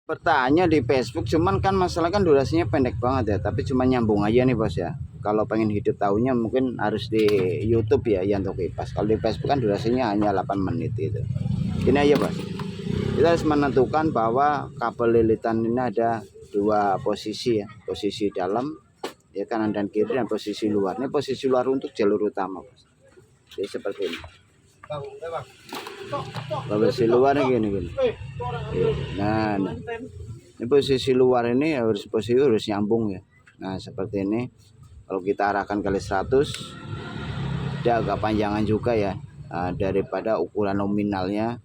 Bertanya di Facebook, cuman kan masalah kan durasinya pendek banget ya, tapi cuma nyambung aja nih bos ya. Kalau pengen hidup tahunya mungkin harus di YouTube ya Yanto Kipas. Kalau di Facebook kan durasinya hanya 8 menit itu. Ini aja bos, kita harus menentukan bahwa kabel lilitan ini ada dua posisi ya, posisi dalam ya, kanan dan kiri, dan posisi luar. Ini posisi luar untuk jalur utama bos. Jadi seperti ini. Posisi luarnya gini. Nah, ini posisi luar ini posisi harus nyambung ya. Nah seperti ini. Kalau kita arahkan kali 100, dia agak panjangan juga ya, daripada ukuran nominalnya,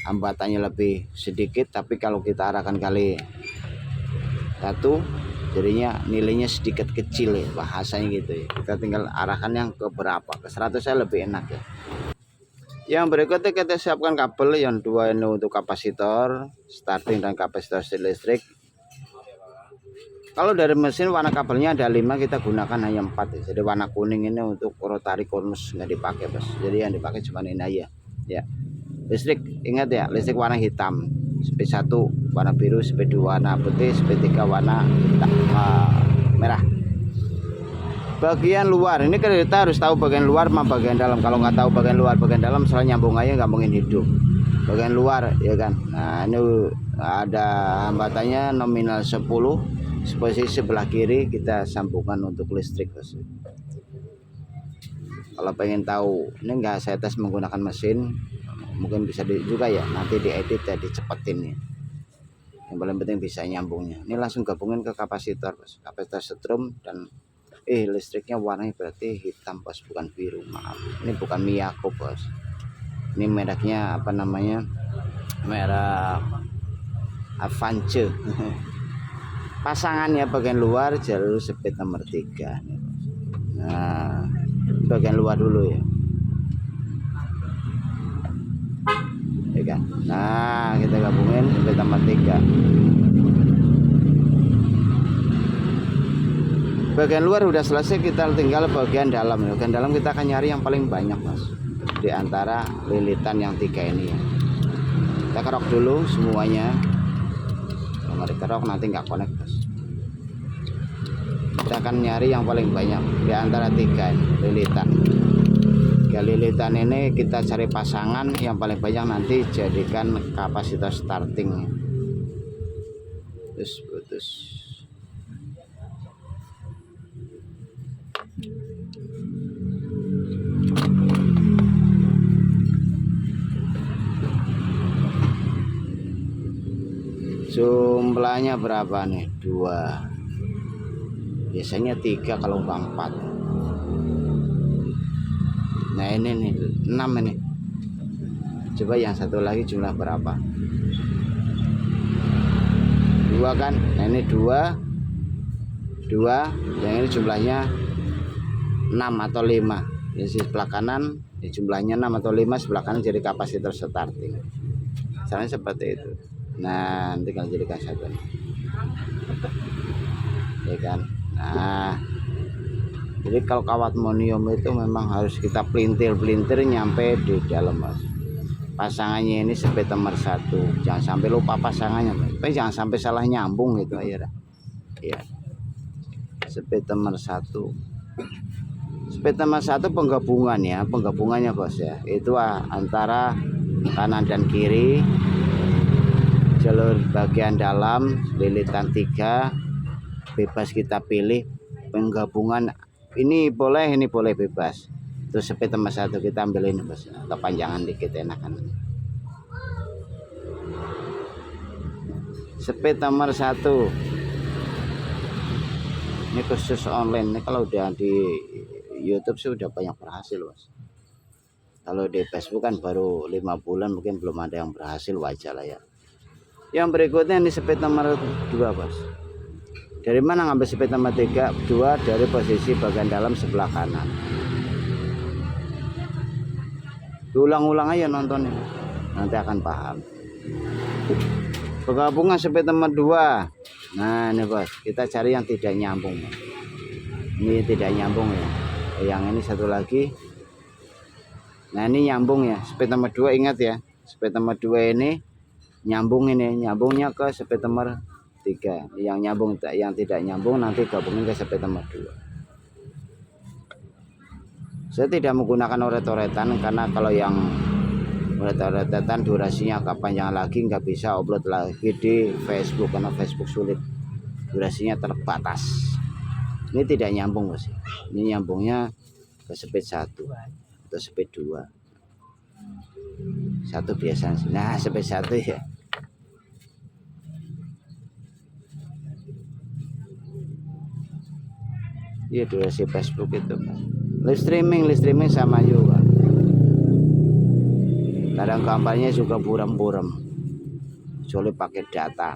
hambatannya lebih sedikit. Tapi kalau kita arahkan kali 1, jadinya nilainya sedikit kecil ya, bahasanya gitu ya. Kita tinggal arahkan yang ke berapa, ke 100 saya lebih enak ya. Yang berikutnya kita siapkan kabel yang dua ini untuk kapasitor starting dan kapasitor listrik. Kalau dari mesin warna kabelnya ada 5, kita gunakan hanya 4 ya. Jadi warna kuning ini untuk rotary konus nggak dipakai bos. Jadi yang dipakai cuma ini aja ya. Listrik ingat ya, listrik warna hitam. SP1 warna biru, SP2 warna putih, SP3 warna hitam, merah. Bagian luar ini kita harus tahu bagian luar sama bagian dalam. Kalau nggak tahu bagian luar bagian dalam, salah nyambung aja, nggak mungkin hidup. Bagian luar ya kan. Nah ini ada hambatannya nominal 10. Posisi sebelah kiri kita sambungkan untuk listrik bos. Kalau pengen tahu ini nggak saya tes menggunakan mesin, mungkin bisa juga ya nanti diedit ya, dicepetin ya. Yang paling penting bisa nyambungnya. Ini langsung gabungin ke kapasitor bos. Kapasitor setrum dan listriknya warnanya berarti hitam bos, bukan biru, maaf. Ini bukan Miyako bos. Ini mereknya apa namanya, merek Avance. Pasangannya bagian luar jalur speed nomor 3. Nah bagian luar dulu ya, kan? Nah kita gabungin speed nomor 3. Bagian luar udah selesai, kita tinggal bagian dalam. Bagian dalam kita akan nyari yang paling banyak mas, di antara lilitan yang 3 ini ya. Kita kerok dulu semuanya. Kalau nggak dikerok nanti nggak connect mas. Kita akan nyari yang paling banyak di antara 3 ini, lilitan. 3 lilitan ini kita cari pasangan yang paling banyak, nanti jadikan kapasitor starting. Terus putus. Jumlahnya berapa nih? 2. Biasanya 3 kalau nggak 4. Nah ini nih 6 ini. Coba yang satu lagi jumlah berapa? 2 kan? Nah ini 2. Yang ini jumlahnya 6 atau 5. Yang sebelah kanan jumlahnya 6 atau 5, sebelah kanan jadi kapasitor starting. Caranya seperti itu. Nah nanti kalau jadikan satu nih, ya kan. Nah jadi kalau kawat monium itu memang harus kita pelintir nyampe di dalam mas. Pasangannya ini speed nomor 1, jangan sampai lupa pasangannya mas. Tapi jangan sampai salah nyambung gitu ya. Ya speed nomor 1. Speed nomor 1 penggabungannya bos ya, itu antara kanan dan kiri, jalur bagian dalam lilitan 3, bebas kita pilih penggabungan. Ini boleh bebas. Terus speed nomor 1 kita ambilin bos, kepanjangan dikit enakan. Speed nomor 1 ini khusus online. Ini kalau udah di YouTube sih udah banyak berhasil bos. Kalau di Facebook kan baru 5 bulan, mungkin belum ada yang berhasil, wajar lah ya. Yang berikutnya ini speed nomor 2 bos. Dari mana ngambil speed nomor 3? 2 dari posisi bagian dalam sebelah kanan. Diulang-ulang aja nontonnya, nanti akan paham. Penggabungan speed nomor 2. Nah ini bos, kita cari yang tidak nyambung. Ini tidak nyambung ya. Yang ini satu lagi. Nah ini nyambung ya, speed nomor 2, ingat ya. Speed nomor 2 ini nyambung ini, nyambungnya ke speedometer 3. Yang nyambung, yang tidak nyambung nanti gabungin ke speedometer 2. Saya tidak menggunakan oret-oretan karena kalau yang oret-oretan durasinya agak panjang lagi, nggak bisa upload lagi di Facebook karena Facebook sulit, durasinya terbatas. Ini tidak nyambung bos, ini nyambungnya ke speed 1 atau speed 2. Satu biasa, nah speed 1 ya. Iya durasi Facebook itu live streaming sama juga. Kadang gambarnya juga buram-buram, kecuali pakai data.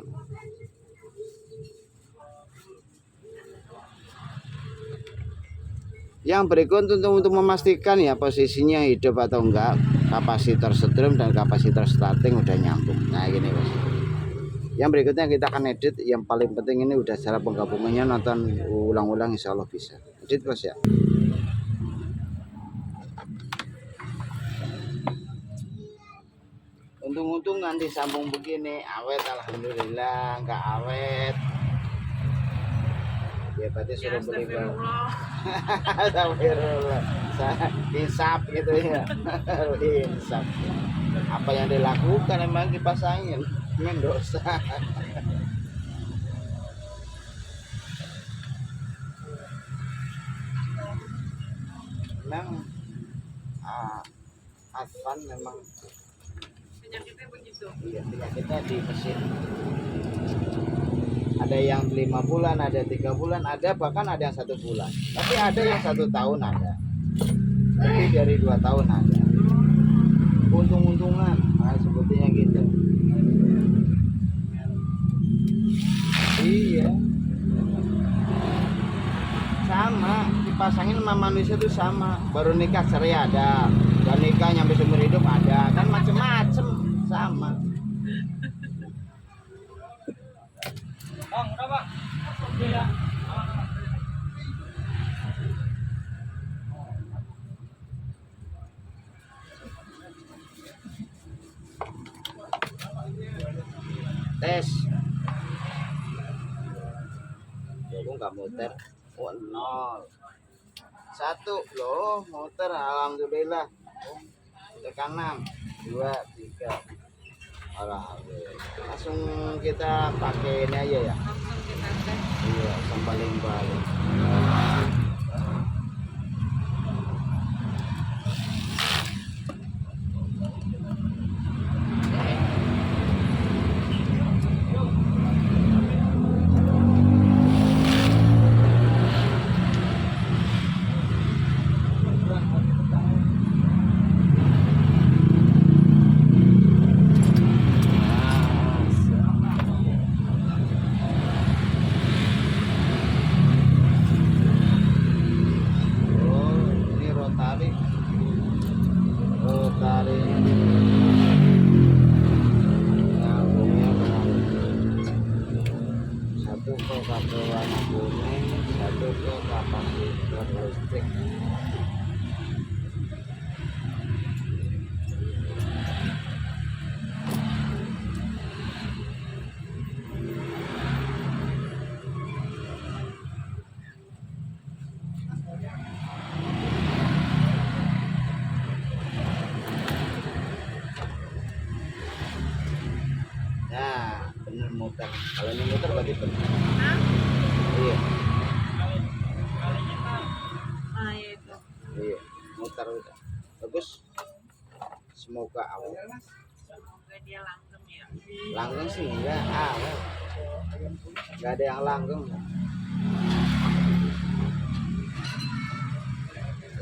Yang berikut untuk memastikan ya posisinya hidup atau enggak, kapasitor strum dan kapasitor starting udah nyambung. Nah gini bos. Yang berikutnya kita akan edit. Yang paling penting ini udah cara penggabungannya, nonton ulang-ulang insya Allah bisa. Edit bos ya. Untung-untung nanti sambung begini awet, alhamdulillah. Enggak awet ya berarti suruh beli baru. Astagfirullah. Insaf gitu ya. Insaf. Apa yang dilakukan emang kipas angin, ini dosa. Memang Advan memang penyakitnya begitu. Iya, penyakitnya di mesin. Ada yang 5 bulan, ada 3 bulan, ada bahkan ada yang 1 bulan. Tapi ada yang 1 tahun ada. Lebih dari 2 tahun ada. Untung-untungan, nah, sebetulnya gitu. Iya. Sama, dipasangin sama manusia itu sama. Baru nikah cerai ada, dan nikah nyampe seumur hidup ada, kan macem-macem sama. Bang, udah bang. Gila. Tes. Aku nggak muter. Oh, 0. 1 loh, muter alhamdulillah. Tekan 6, 2, 3. Alhamdulillah. Langsung kita pakai ini aja ya. Langsung kita tes. Iya, sambaling-baling. Satu ke kabel warna kuning, satu ke kapasitor listrik. Nah, bener muter. Kalau ini muter berarti bener. Hah? Iya, Ah, ya itu. iya, muter udah. Bagus. Semoga awet. Semoga dia langgeng ya. Langgeng sih enggak, awet. Enggak ada yang langgeng.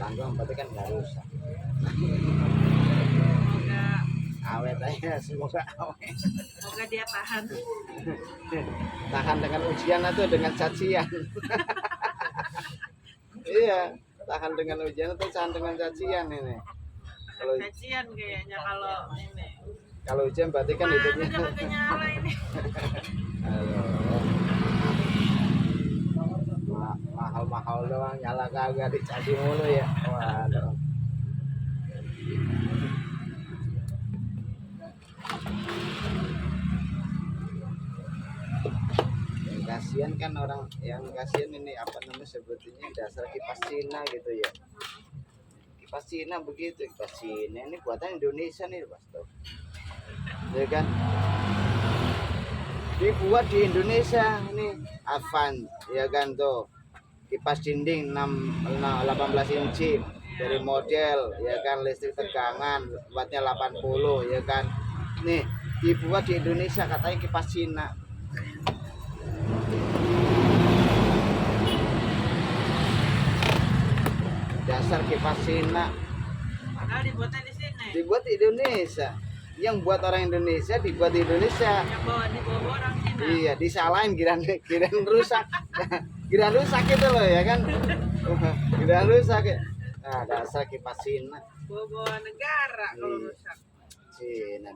Langgeng berarti kan nggak rusak. Semoga Awet aja, semoga awet. semoga dia tahan. Tahan dengan ujian atau dengan cacian. Iya, tahan dengan ujian atau tahan dengan cacian ini. Kalau Kajian kayaknya kalau ini. kalau ujian berarti kan hidupnya. Mana kagak nyala ini. Halo. Mahal-mahal doang, nyala kagak, dicaci mulu ya. Waduh. kasihan kan orang yang kasihan ini apa namanya sebetulnya dasar kipas Cina gitu ya. Kipas Cina begitu, kipas Cina ini buatan Indonesia nih Mas tuh. Ya kan? Dibuat di Indonesia ini Avan ya kan tuh. Kipas dinding 18 inci dari model ya kan, listrik tegangan wattnya 80 ya kan. Nih dibuat di Indonesia katanya kipas Cina. Dasar kipas Cina. Padahal dibuatnya di sini. Dibuat di Indonesia. Yang buat orang Indonesia dibuat di Indonesia. Yang dibawa orang Cina. Iya, disalahin kirain rusak. Kirain rusak itu loh ya kan. Kirain rusak. Nah, dasar kipas Cina. Bawa negara kalau Iya. rusak. Cina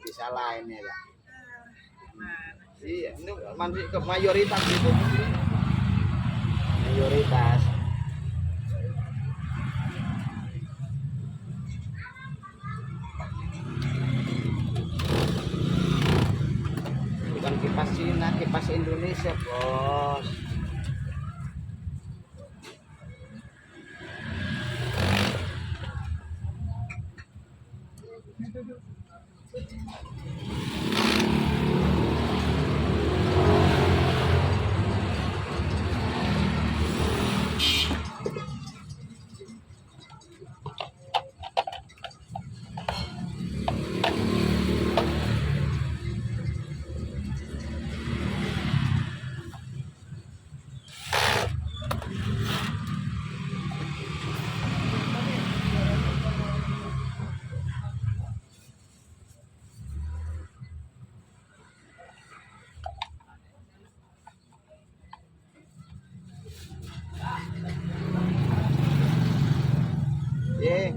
disalahin ya kan. Gimana? Iya, ini ke mayoritas gitu. Mayoritas. Bukan kipas Cina, kipas Indonesia, Bos.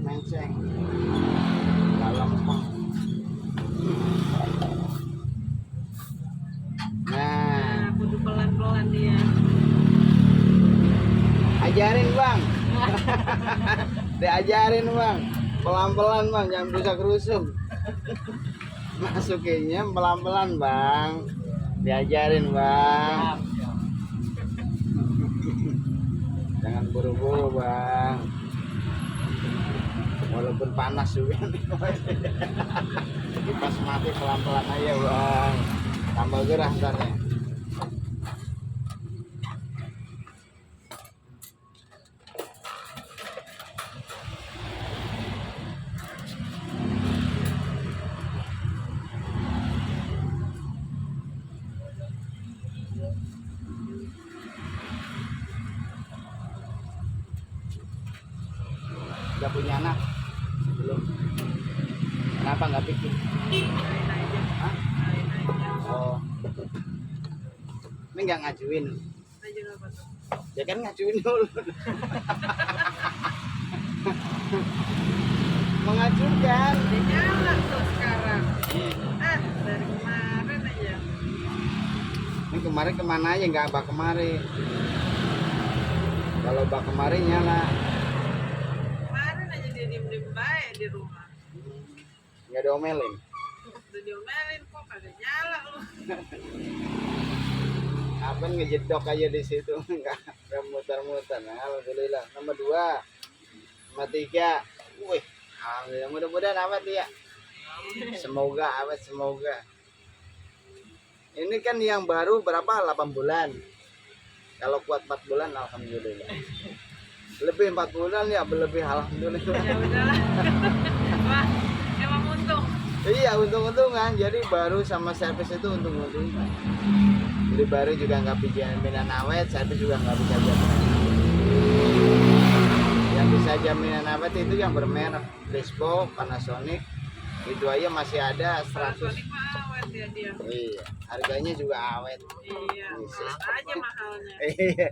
Menceng dalam pang. Nah, Kudu pelan-pelan dia. ajarin bang. Diajarin bang, pelan-pelan bang, jangan rusak-rusuk. Masukinnya pelan-pelan bang, diajarin bang. Jangan buru-buru bang. Walaupun panas juga. Kipas mati pelan-pelan aja bang. Tambah gerah ntarnya. Udah punya anak? Belum. Kenapa nggak bikin? Kalian aja. Hah? Kalian aja. Oh. Ini nggak ngajuin. Aja apa tuh? Ya kan ngajuin dulu. Mengajukan. Udah nyala tuh sekarang. Dari kemarin aja. Ini kemarin kemana aja nggak bak kemarin. Kalau bak kemarin nyala. Kemarin aja dia diem-diem baik di rumah. Nggak diomelin. Udah diomelin kok kagak nyala lu. Apa ngejedok aja di situ, nggak muter-muter. Nah, alhamdulillah. Nomor 2, nomor 3. Wih, alhamdulillah, mudah-mudahan awet ya. Semoga awet, semoga. Ini kan yang baru berapa? 8 bulan. Kalau kuat 4 bulan, alhamdulillah. Lebih 4 bulan ya, lebih alhamdulillah. Ya udahlah. Wah, emang untung. Iya, untung-untungan. Jadi baru sama servis itu untung-untungan. Jadi baru juga nggak jaminan awet, servis juga nggak bisa jaminan. Yang bisa jaminan awet itu yang bermerek Despo, Panasonic. Itu aja masih ada 100. Panasonic mah awet ya dia. Iya, harganya juga awet. Iya, Bisa. aja mahalnya. Iya,